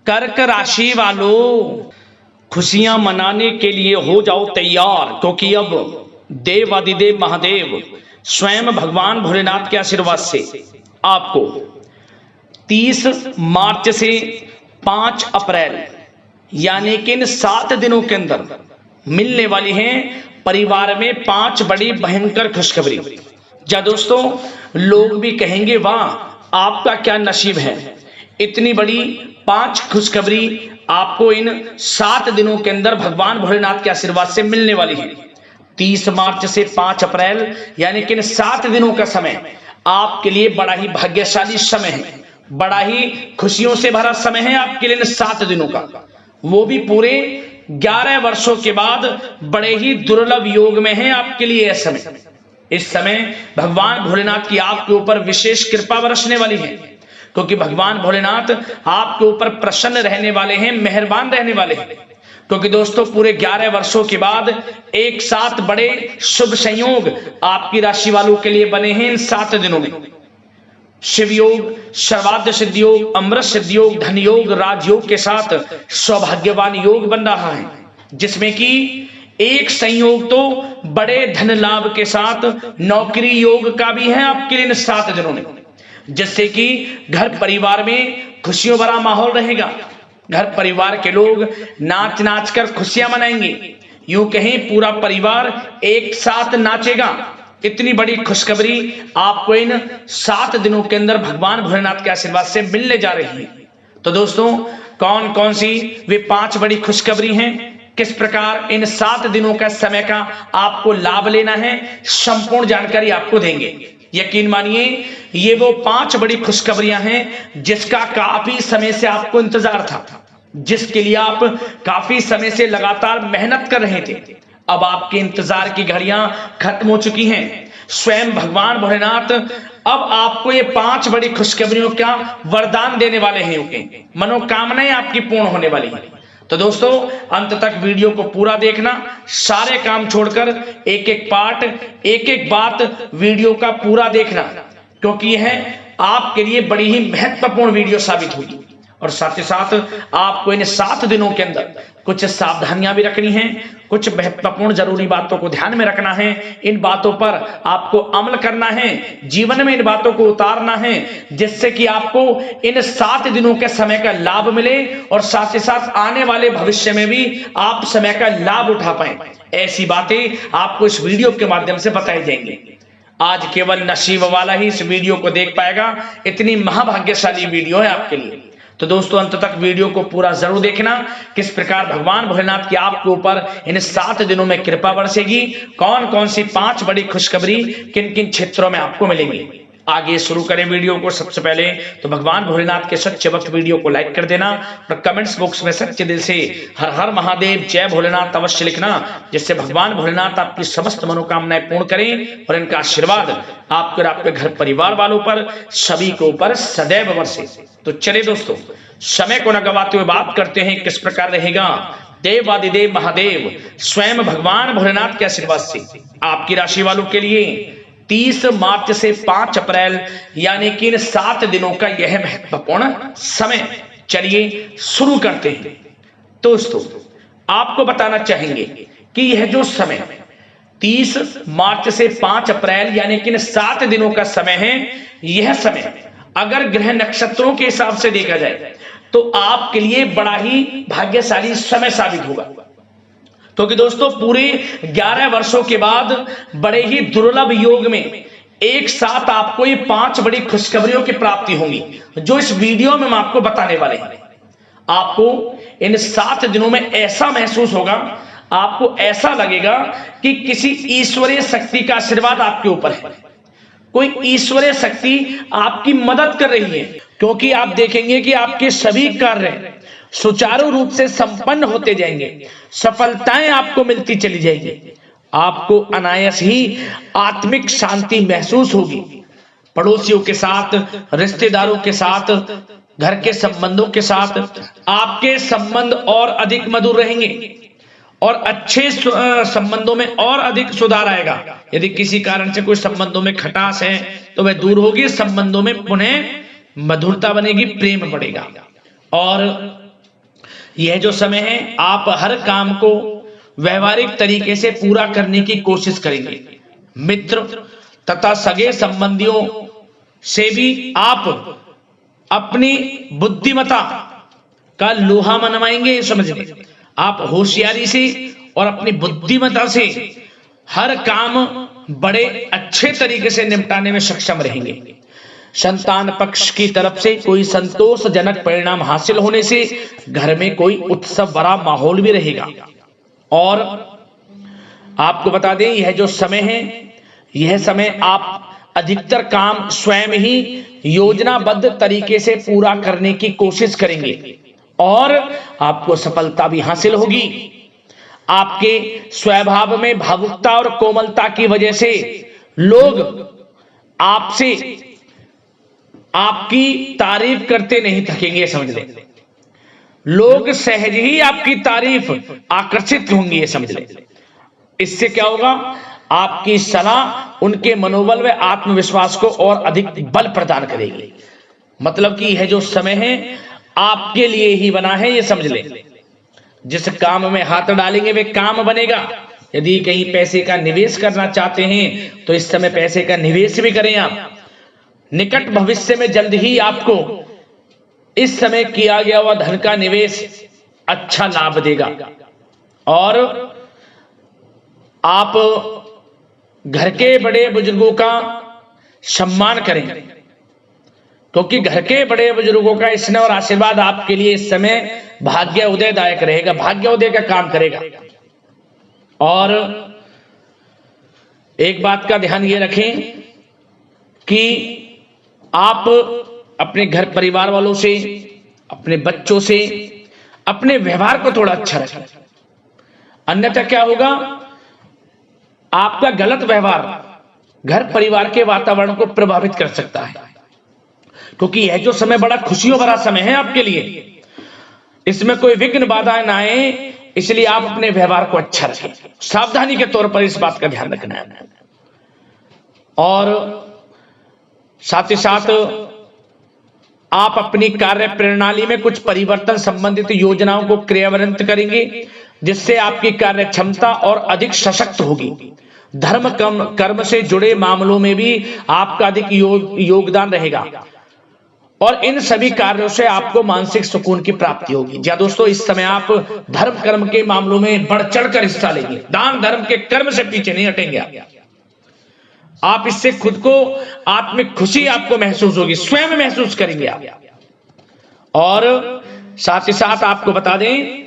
कर्क राशि वालों, खुशियां मनाने के लिए हो जाओ तैयार, क्योंकि अब देवादिदेव महादेव स्वयं भगवान भोलेनाथ के आशीर्वाद से आपको 30 मार्च से 5 अप्रैल यानी कि इन 7 दिनों के अंदर मिलने वाली हैं परिवार में 5 बड़ी भयंकर खुशखबरी। जा दोस्तों, लोग भी कहेंगे वाह आपका क्या नसीब है, इतनी बड़ी 5 खुशखबरी आपको इन 7 दिनों के अंदर भगवान भोलेनाथ के आशीर्वाद से मिलने वाली है। 30 मार्च से 5 अप्रैल यानी कि इन 7 दिनों का समय आपके लिए बड़ा ही भाग्यशाली समय है, बड़ा ही खुशियों से भरा समय है आपके लिए इन 7 दिनों का, वो भी पूरे 11 वर्षों के बाद बड़े ही दुर्लभ योग में है आपके लिए यह समय। इस समय भगवान भोलेनाथ की आपके ऊपर विशेष कृपा बरसने वाली है, क्योंकि भगवान भोलेनाथ आपके ऊपर प्रसन्न रहने वाले हैं, मेहरबान रहने वाले हैं। क्योंकि दोस्तों पूरे 11 वर्षों के बाद एक साथ बड़े शुभ संयोग आपकी राशि वालों के लिए बने हैं इन 7 दिनों में। शिव योग, सर्वाद्य सिद्ध योग, अमृत सिद्ध योग, धन योग, राजयोग के साथ सौभाग्यवान योग बन रहा है, जिसमें कि एक संयोग तो बड़े धन लाभ के साथ नौकरी योग का भी है आपके लिए इन 7 दिनों में, जिससे कि घर परिवार में खुशियों भरा माहौल रहेगा। घर परिवार के लोग नाच नाच कर खुशियां मनाएंगे, यूं कहें पूरा परिवार एक साथ नाचेगा। इतनी बड़ी खुशखबरी आपको इन 7 दिनों के अंदर भगवान भोलेनाथ के आशीर्वाद से मिलने जा रही है। तो दोस्तों कौन कौन सी वे 5 बड़ी खुशखबरी हैं, किस प्रकार इन 7 दिनों का समय का आपको लाभ लेना है, संपूर्ण जानकारी आपको देंगे। यकीन मानिए ये वो 5 बड़ी खुशखबरियां हैं जिसका काफी समय से आपको इंतजार था, जिसके लिए आप काफी समय से लगातार मेहनत कर रहे थे। अब आपके इंतजार की घड़ियां खत्म हो चुकी हैं। स्वयं भगवान भोलेनाथ अब आपको ये 5 बड़ी खुशखबरियों का वरदान देने वाले हैं, मनोकामनाएं आपकी पूर्ण होने वाली है। तो दोस्तों अंत तक वीडियो को पूरा देखना, सारे काम छोड़कर एक एक पार्ट, एक एक बात वीडियो का पूरा देखना, क्योंकि यह आपके लिए बड़ी ही महत्वपूर्ण वीडियो साबित होगी। और साथ ही साथ आपको इन 7 दिनों के अंदर कुछ सावधानियां भी रखनी हैं, कुछ महत्वपूर्ण जरूरी बातों को ध्यान में रखना है, इन बातों पर आपको अमल करना है, जीवन में इन बातों को उतारना है, जिससे कि आपको इन 7 दिनों के समय का लाभ मिले और साथ ही साथ आने वाले भविष्य में भी आप समय का लाभ उठा पाए। ऐसी बातें आपको इस वीडियो के माध्यम से बताई जाएंगी। आज केवल नसीब वाला ही इस वीडियो को देख पाएगा, इतनी महाभाग्यशाली वीडियो है आपके लिए। तो दोस्तों अंत तक वीडियो को पूरा जरूर देखना, किस प्रकार भगवान भोलेनाथ की आपके ऊपर इन 7 दिनों में कृपा बरसेगी, कौन कौन सी 5 बड़ी खुशखबरी किन किन क्षेत्रों में आपको मिलेंगी। आगे शुरू करें वीडियो को। सबसे पहले तो भगवान भोलेनाथ के सच्चे भक्त वीडियो को लाइक कर देना और कमेंट्स बॉक्स में सच्चे दिल से हर हर महादेव जय भोलेनाथ अवश्य लिखना, जिससे भगवान भोलेनाथ आपकी समस्त मनोकामनाएं पूर्ण करें और इनका आशीर्वाद आपके और आपके घर परिवार वालों पर सभी के ऊपर सदैव बरसे। तो चले दोस्तों समय को न गवाते हुए बात करते हैं किस प्रकार रहेगा देवादिदेव महादेव स्वयं भगवान भोलेनाथ के आशीर्वाद से आपकी राशि वालों के लिए 30 मार्च से 5 अप्रैल यानी कि इन 7 दिनों का यह महत्वपूर्ण समय। चलिए शुरू करते हैं। दोस्तों आपको बताना चाहेंगे कि यह जो समय 30 मार्च से 5 अप्रैल यानी कि इन 7 दिनों का समय है, यह समय अगर ग्रह नक्षत्रों के हिसाब से देखा जाए तो आपके लिए बड़ा ही भाग्यशाली समय साबित होगा, क्योंकि दोस्तों पूरे 11 वर्षों के बाद बड़े ही दुर्लभ योग में एक साथ आपको ये 5 बड़ी खुशखबरियों की प्राप्ति होगी, जो इस वीडियो में हम आपको बताने वाले हैं। आपको इन 7 दिनों में ऐसा महसूस होगा, आपको ऐसा लगेगा कि किसी ईश्वरीय शक्ति का आशीर्वाद आपके ऊपर है, कोई ईश्वरीय शक्ति आपकी मदद कर रही है, क्योंकि आप देखेंगे कि आपके सभी कार्य सुचारू रूप से संपन्न होते जाएंगे, सफलताएं आपको मिलती चली जाएंगी, आपको अनायास ही आत्मिक शांति महसूस होगी। पड़ोसियों के साथ, रिश्तेदारों के साथ, घर के संबंधों के साथ आपके संबंध और अधिक मधुर रहेंगे और अच्छे संबंधों में और अधिक सुधार आएगा। यदि किसी कारण से कोई संबंधों में खटास है तो वह दूर होगी, संबंधों में पुनः मधुरता बनेगी, प्रेम बढ़ेगा। और यह जो समय है आप हर काम को व्यवहारिक तरीके से पूरा करने की कोशिश करेंगे। मित्र तथा सगे संबंधियों से भी आप अपनी बुद्धिमत्ता का लोहा मनवाएंगे। समझिए, आप होशियारी से और अपनी बुद्धिमत्ता से हर काम बड़े अच्छे तरीके से निपटाने में सक्षम रहेंगे। संतान पक्ष की तरफ से कोई संतोषजनक परिणाम हासिल होने से घर में कोई उत्सव भरा माहौल भी रहेगा। और आपको बता दें, यह जो समय है, यह समय आप अधिकतर काम स्वयं ही योजनाबद्ध तरीके से पूरा करने की कोशिश करेंगे और आपको सफलता भी हासिल होगी। आपके स्वभाव में भावुकता और कोमलता की वजह से लोग आपसे आपकी तारीफ करते नहीं थकेंगे। समझ लें, लोग सहज ही आपकी तारीफ आकर्षित होंगी, ये समझ लें। इससे क्या होगा, आपकी सलाह उनके मनोबल व आत्मविश्वास को और अधिक बल प्रदान करेगी। मतलब कि यह जो समय है आपके लिए ही बना है, ये समझ लें। जिस काम में हाथ डालेंगे वे काम बनेगा। यदि कहीं पैसे का निवेश करना चाहते हैं तो इस समय पैसे का निवेश भी करें आप। निकट भविष्य में जल्द ही आपको इस समय किया गया हुआ धन का निवेश अच्छा लाभ देगा। और आप घर के बड़े बुजुर्गों का सम्मान करें, क्योंकि घर के बड़े बुजुर्गों का स्नेह और आशीर्वाद आपके लिए इस समय भाग्य उदयदायक रहेगा, भाग्य उदय का काम करेगा। और एक बात का ध्यान ये रखें कि आप अपने घर परिवार वालों से, अपने बच्चों से अपने व्यवहार को थोड़ा अच्छा रखें। अन्यथा क्या होगा, आपका गलत व्यवहार घर परिवार के वातावरण को प्रभावित कर सकता है। क्योंकि यह जो समय बड़ा खुशियों भरा समय है आपके लिए, इसमें कोई विघ्न बाधाएं ना आए, इसलिए आप अपने व्यवहार को अच्छा रखें। सावधानी के तौर पर इस बात का ध्यान रखना है। और साथ ही साथ आप अपनी कार्य प्रणाली में कुछ परिवर्तन संबंधित योजनाओं को क्रियान्वित करेंगे, जिससे आपकी कार्य क्षमता और अधिक सशक्त होगी। धर्म कर्म से जुड़े मामलों में भी आपका अधिक योगदान रहेगा और इन सभी कार्यों से आपको मानसिक सुकून की प्राप्ति होगी। जी दोस्तों, इस समय आप धर्म कर्म के मामलों में बढ़ चढ़कर हिस्सा लेंगे। दान धर्म के कर्म से पीछे नहीं हटेंगे आप। इससे खुद को आत्मिक खुशी आपको महसूस होगी, स्वयं महसूस करेंगे आप। और साथ ही साथ आपको बता दें,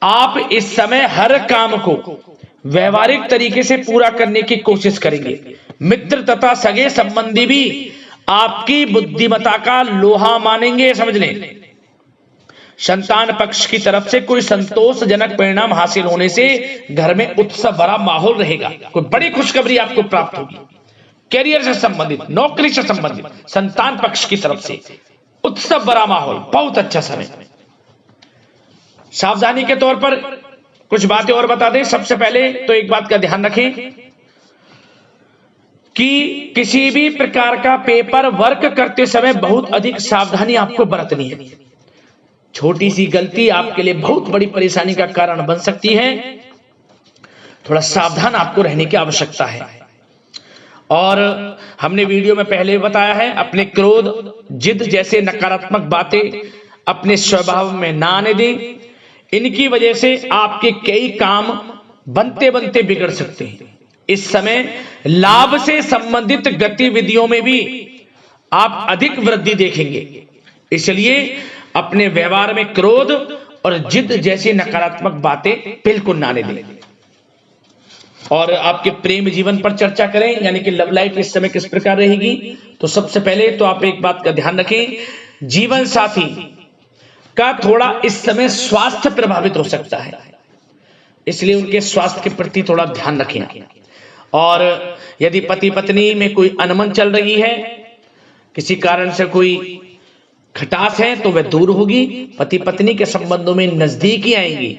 आप इस समय हर काम को व्यवहारिक तरीके से पूरा करने की कोशिश करेंगे। मित्र तथा सगे संबंधी भी आपकी बुद्धिमत्ता का लोहा मानेंगे। समझ लें, संतान पक्ष की तरफ से कोई संतोषजनक परिणाम हासिल होने से घर में उत्सव भरा माहौल रहेगा। कोई बड़ी खुशखबरी आपको प्राप्त होगी। कैरियर से संबंधित, नौकरी से संबंधित, संतान पक्ष की तरफ से उत्सव भरा माहौल, बहुत अच्छा समय। सावधानी के तौर पर कुछ बातें और बता दें। सबसे पहले तो एक बात का ध्यान रखें कि किसी भी प्रकार का पेपर वर्क करते समय बहुत अधिक सावधानी आपको बरतनी है। छोटी सी गलती आपके लिए बहुत बड़ी परेशानी का कारण बन सकती है। थोड़ा सावधान आपको रहने की आवश्यकता है। और हमने वीडियो में पहले बताया है, अपने क्रोध, जिद जैसे नकारात्मक बातें अपने स्वभाव में ना आने दें। इनकी वजह से आपके कई काम बनते बनते बिगड़ सकते हैं। इस समय लाभ से संबंधित गतिविधियों में भी आप अधिक वृद्धि देखेंगे, इसलिए अपने व्यवहार में क्रोध और जिद जैसी नकारात्मक बातें बिल्कुल ना आने दें। और आपके प्रेम जीवन पर चर्चा करें, यानी कि लव लाइफ इस समय किस प्रकार रहेगी। तो सबसे पहले तो आप एक बात का ध्यान रखें, जीवन साथी का थोड़ा इस समय स्वास्थ्य प्रभावित हो सकता है, इसलिए उनके स्वास्थ्य के प्रति थोड़ा ध्यान रखें। और यदि पति पत्नी में कोई अनबन चल रही है, किसी कारण से कोई खटास है, तो वह दूर होगी। पति पत्नी के संबंधों में नजदीकी आएंगी,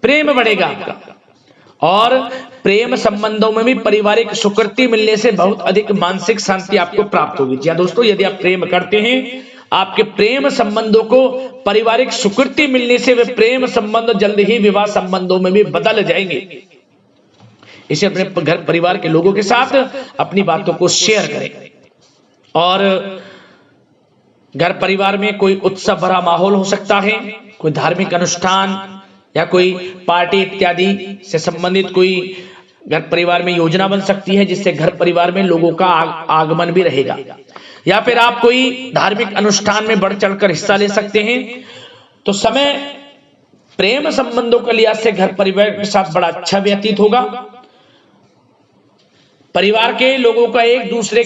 प्रेम बढ़ेगा आपका। और प्रेम संबंधों में भी पारिवारिक स्वीकृति मिलने से बहुत अधिक मानसिक शांति आपको प्राप्त होगी। जी दोस्तों, यदि आप प्रेम करते हैं, आपके प्रेम संबंधों को पारिवारिक स्वीकृति मिलने से वे प्रेम संबंध जल्द ही विवाह संबंधों में भी बदल जाएंगे। इसे अपने घर परिवार के लोगों के साथ अपनी बातों को शेयर करें। और घर परिवार में कोई उत्सव भरा माहौल हो सकता है, कोई धार्मिक अनुष्ठान या कोई पार्टी इत्यादि से संबंधित कोई घर परिवार में योजना बन सकती है, जिससे घर परिवार में लोगों का आगमन भी रहेगा। या फिर आप कोई धार्मिक अनुष्ठान में बढ़ चढ़कर हिस्सा ले सकते हैं। तो समय प्रेम संबंधों के लिहाज से घर परिवार के साथ बड़ा अच्छा व्यतीत होगा। परिवार के लोगों का एक दूसरे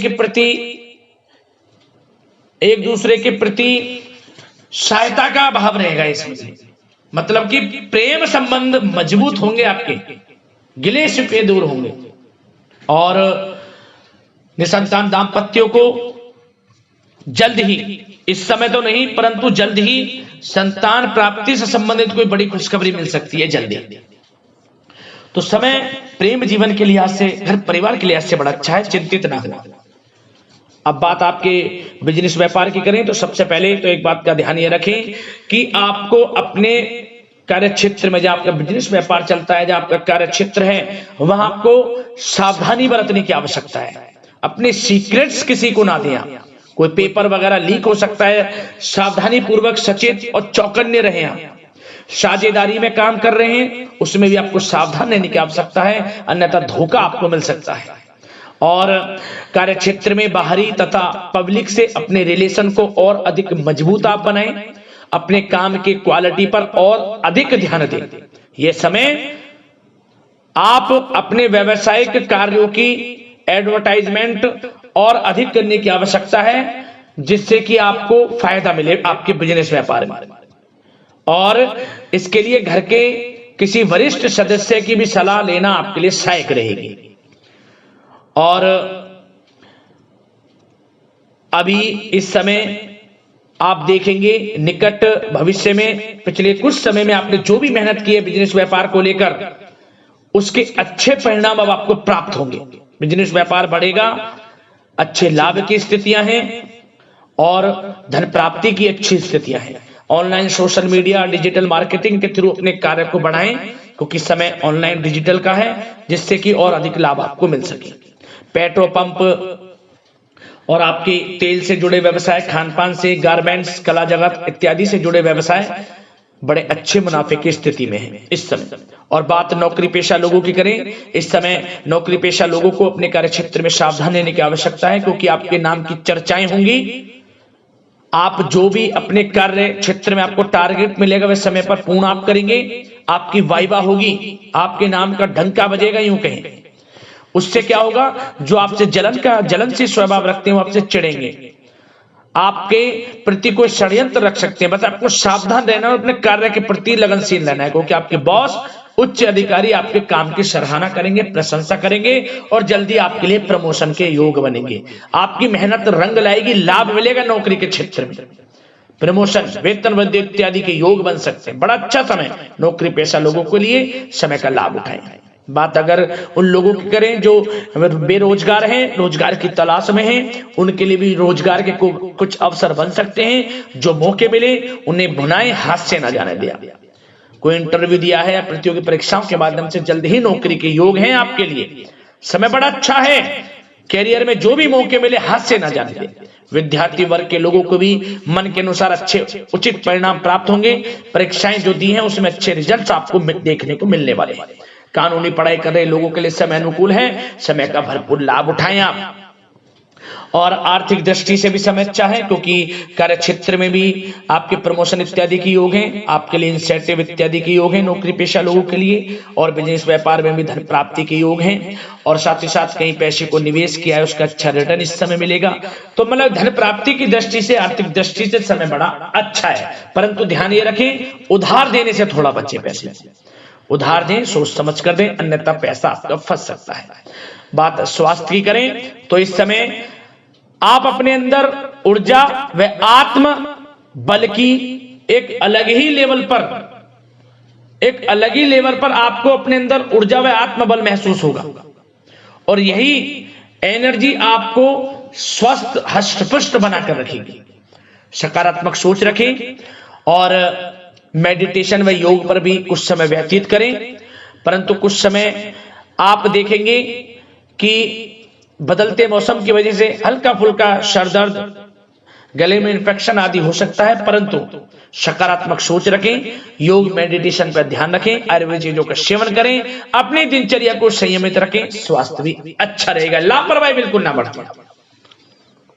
के प्रति सहायता का भाव रहेगा इसमें, मतलब कि प्रेम संबंध मजबूत होंगे, आपके गिले शिकवे दूर होंगे। और निसंतान दाम्पत्यों को जल्द ही, इस समय तो नहीं परंतु जल्द ही संतान प्राप्ति से संबंधित कोई बड़ी खुशखबरी मिल सकती है जल्दी। तो समय प्रेम जीवन के लिहाज से, घर परिवार के लिहाज से बड़ा अच्छा है, चिंतित ना हो। अब बात आपके बिजनेस व्यापार की करें तो सबसे पहले तो एक बात का ध्यान ये रखें कि आपको अपने कार्य क्षेत्र में, जहां आपका बिजनेस व्यापार चलता है, जहां आपका कार्य क्षेत्र है, वहां आपको सावधानी बरतने की आवश्यकता है। अपने सीक्रेट्स किसी को ना दें आप। कोई पेपर वगैरह लीक हो सकता है, सावधानी पूर्वक सचेत और चौकन्ने रहें आप। साझेदारी में काम कर रहे हैं उसमें भी आपको सावधान रहने की आवश्यकता है, अन्यथा धोखा आपको मिल सकता है। और कार्य क्षेत्र में बाहरी तथा पब्लिक से अपने रिलेशन को और अधिक मजबूत आप बनाएं। अपने काम की क्वालिटी पर और अधिक ध्यान दें। यह समय आप अपने व्यावसायिक कार्यों की एडवर्टाइजमेंट और अधिक करने की आवश्यकता है, जिससे कि आपको फायदा मिले आपके बिजनेस व्यापार में। और इसके लिए घर के किसी वरिष्ठ सदस्य की भी सलाह लेना आपके लिए सहायक रहेगी। और अभी इस समय आप देखेंगे निकट भविष्य में, पिछले कुछ समय में आपने जो भी मेहनत की है बिजनेस व्यापार को लेकर, उसके अच्छे परिणाम अब आपको प्राप्त होंगे। बिजनेस व्यापार बढ़ेगा, अच्छे लाभ की स्थितियां हैं और धन प्राप्ति की अच्छी स्थितियां हैं। Online social media digital marketing के थ्रू अपने कार्य को बढ़ाएं, क्योंकि समय ऑनलाइन डिजिटल का है, जिससे कि और अधिक लाभ आपको मिल सके। पेट्रोल पंप और आपके तेल से जुड़े व्यवसाय, खान पान से, गारमेंट्स, कला जगत इत्यादि से जुड़े व्यवसाय बड़े अच्छे मुनाफे की स्थिति में है इस समय। और बात नौकरी पेशा लोगों की करें, इस समय नौकरी पेशा लोगों को अपने कार्य क्षेत्र में सावधान रहने की आवश्यकता है, क्योंकि आपके नाम की चर्चाएं होंगी। आप जो भी अपने कार्य क्षेत्र में आपको टारगेट मिलेगा वह समय पर पूर्ण आप करेंगे। आपकी वाइवा होगी, आपके नाम का डंका बजेगा, यूं कहें। उससे क्या होगा, जो आपसे जलनशील स्वभाव रखते हैं वो आपसे चिढ़ेंगे, आपके प्रति कोई षड्यंत्र रख सकते हैं। बस आपको सावधान रहना और अपने कार्य के प्रति लगनशील रहना है, क्योंकि आपके बॉस, उच्च अधिकारी आपके काम की सराहना करेंगे, प्रशंसा करेंगे और जल्दी आपके लिए प्रमोशन के योग बनेंगे। आपकी मेहनत रंग लाएगी, लाभ मिलेगा नौकरी के क्षेत्र में, प्रमोशन, वेतन वृद्धि इत्यादि के योग बन सकते हैं। बड़ा अच्छा समय नौकरी पेशा लोगों के लिए, समय का लाभ उठाएं। बात अगर उन लोगों की करें जो बेरोजगार हैं, रोजगार की तलाश में हैं, उनके लिए भी रोजगार के कुछ अवसर बन सकते हैं। जो मौके मिले उन्हें भुनाएं, हाथ से न जाने दिया। कोई इंटरव्यू दिया है या प्रतियोगी परीक्षाओं के माध्यम से जल्द ही नौकरी के योग हैं आपके लिए। समय बड़ा अच्छा है, कैरियर में जो भी मौके मिले हाथ से न जाने दें। विद्यार्थी वर्ग के लोगों को भी मन के अनुसार अच्छे उचित परिणाम प्राप्त होंगे। परीक्षाएं जो दी हैं उसमें अच्छे रिजल्ट आपको देखने को मिलने वाले हैं। कानूनी पढ़ाई कर रहे लोगों के लिए समय अनुकूल है, समय का भरपूर लाभ उठाएं आप। और आर्थिक दृष्टि से भी समय अच्छा है, क्योंकि कार्य क्षेत्र में भी आपके प्रमोशन इत्यादि के योग हैं, आपके लिए इंसेंटिव इत्यादि के योग हैं नौकरी पेशा लोगों के लिए। और बिजनेस व्यापार में भी धन प्राप्ति के योग हैं, और साथ ही साथ कहीं पैसे को निवेश किया है उसका अच्छा रिटर्न इस समय मिलेगा। तो मतलब धन प्राप्ति की दृष्टि से, आर्थिक दृष्टि से समय बड़ा अच्छा है। परंतु ध्यान ये रखें, उधार देने से थोड़ा बचे। पैसे उधार दें, सोच समझ कर दें, अन्यथा पैसा आपका फंस सकता है। बात स्वास्थ्य की करें तो इस समय आप अपने अंदर ऊर्जा व आत्म बल की एक अलग ही लेवल पर आपको अपने अंदर ऊर्जा व आत्म बल महसूस होगा, और यही एनर्जी आपको स्वस्थ हष्ट पुष्ट बनाकर रखेगी। सकारात्मक सोच रखें और मेडिटेशन व योग पर भी कुछ समय व्यतीत करें। परंतु कुछ समय आप देखेंगे कि बदलते मौसम की वजह से हल्का फुल्का सर दर्द, गले में इन्फेक्शन आदि हो सकता है, परंतु सकारात्मक सोच रखें, योग मेडिटेशन पर ध्यान रखें, आयुर्वेद चीजों का सेवन करें, अपनी दिनचर्या को संयमित रखें, स्वास्थ्य भी अच्छा रहेगा, लापरवाही बिल्कुल ना बरतें।